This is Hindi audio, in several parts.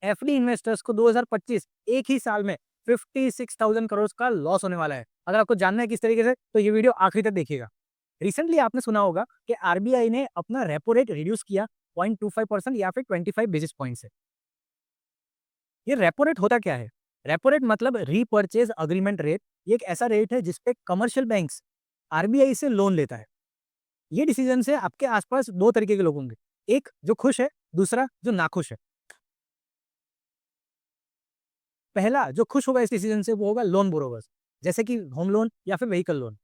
एफडी इन्वेस्टर्स को 2025 एक ही साल में 56,000 करोड़ का लॉस होने वाला है। अगर आपको जानना है किस तरीके से, तो ये वीडियो आखिरी तक देखिएगा। रिसेंटली आपने सुना होगा कि आरबीआई ने अपना रेपो रेट रिड्यूस किया 0.25% या फिर 25 बेसिस पॉइंट से। ये रेपो रेट होता क्या है? रेपो रेट मतलब रीपर्चेज अग्रीमेंट रेट। ये एक ऐसा रेट है जिसपे कमर्शियल बैंक्स आरबीआई से लोन लेता है। ये डिसीजन से आपके आसपास दो तरीके के लोग होंगे, एक जो खुश है, दूसरा जो नाखुश है। पहला जो खुश होगा इस डिसीजन से वो होगा लोन बोरोवर्स, जैसे कि होम लोन या फिर vehicle loan.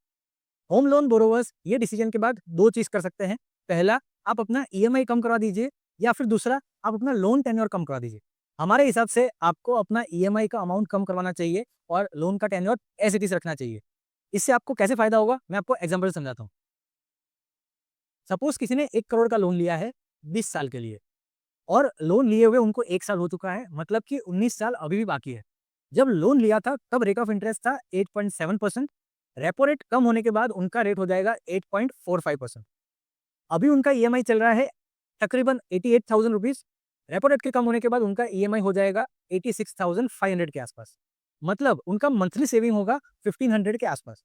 Home loan borrowers ये डिसीजन के बाद दो चीज कर सकते हैं। पहला, आप अपना ईएमआई कम करवा दीजिए, या फिर दूसरा, आप अपना लोन टेन्योर कम करवा दीजिए। हमारे हिसाब से आपको अपना ईएमआई का अमाउंट कम करवाना चाहिए और लोन का टेन्योर एज इट इज रखना चाहिए। इससे आपको कैसे फायदा होगा, मैं आपको एग्जांपल समझाता हूँ। सपोज किसी ने 1 करोड़ का लोन लिया है 20 साल के लिए, और लोन लिए हुए उनको 1 साल हो चुका है, मतलब कि 19 साल अभी भी बाकी है। जब लोन लिया था तब रेट ऑफ इंटरेस्ट था 8.7%। रेपो रेट कम होने के बाद उनका रेट हो जाएगा 8.45%। अभी उनका ईएमआई चल रहा है तकरीबन 88,000 रुपीज़। रेपो रेट के कम होने के बाद उनका ईएमआई हो जाएगा 86,500 के आसपास। मतलब उनका मंथली सेविंग होगा 1500 के आसपास।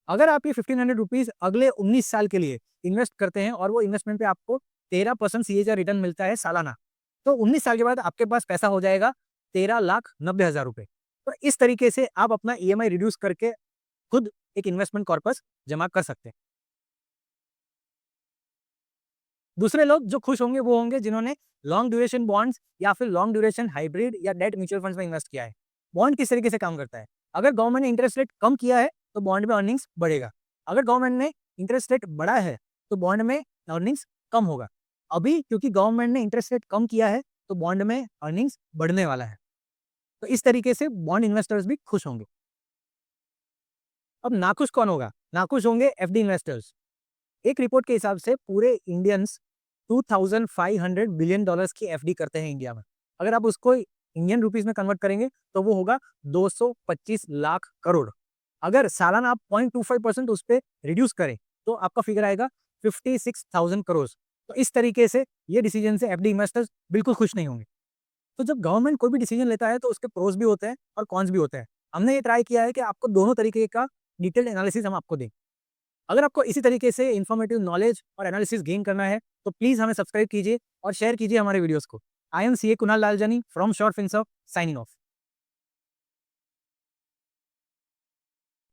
अगर आप ये 1500 रुपीज़ अगले 19 साल के लिए इन्वेस्ट करते हैं और वो इन्वेस्टमेंट पे आपको 13% सीएजीआर रिटर्न मिलता है सालाना, तो 19 साल के बाद आपके पास पैसा हो जाएगा 13,90,000 रुपए। तो इस तरीके से आप अपना ईएमआई रिड्यूस करके खुद एक इन्वेस्टमेंट कॉर्पस जमा कर सकते हैं। दूसरे लोग जो खुश होंगे वो होंगे जिन्होंने लॉन्ग ड्यूरेशन बॉन्ड्स या फिर लॉन्ग ड्यूरेशन हाइब्रिड या डेट म्यूचुअल फंड्स में इन्वेस्ट किया है। बॉन्ड किस तरीके से काम करता है? अगर गवर्नमेंट ने इंटरेस्ट रेट कम किया है तो बॉन्ड में अर्निंग्स बढ़ेगा। अगर गवर्नमेंट ने इंटरेस्ट रेट बढ़ा है तो बॉन्ड में अर्निंग्स कम होगा। अभी क्योंकि गवर्नमेंट ने इंटरेस्ट रेट कम किया है तो बॉन्ड में अर्निंग्स बढ़ने वाला है। तो इस तरीके से बॉन्ड इन्वेस्टर्स भी खुश होंगे। अब नाखुश कौन होगा? नाखुश होंगे एफडी इन्वेस्टर्स। एक रिपोर्ट के हिसाब से पूरे इंडियंस 2500 बिलियन डॉलर्स की एफडी करते हैं इंडिया में। अगर आप उसको इंडियन रुपीस में कन्वर्ट करेंगे तो वो होगा 225 लाख करोड़। अगर सालाना आप 0.25% उस पे रिड्यूस करें तो आपका फिगर आएगा 56,000 करोड़। तो इस तरीके से ये डिसीजन से एफडी इन्वेस्टर्स बिल्कुल खुश नहीं होंगे। तो जब गवर्नमेंट कोई भी डिसीजन लेता है तो उसके प्रोस भी होते हैं और कॉन्स भी होते हैं। हमने ये ट्राई किया है कि आपको दोनों तरीके का डिटेल्ड एनालिसिस हम आपको दें। अगर आपको इसी तरीके से इन्फॉर्मेटिव नॉलेज और एनालिसिस गेन करना है तो प्लीज़ हमें सब्सक्राइब कीजिए और शेयर कीजिए हमारे वीडियोस को। I am CA Kunal Laljani from Sure Finserv, signing of.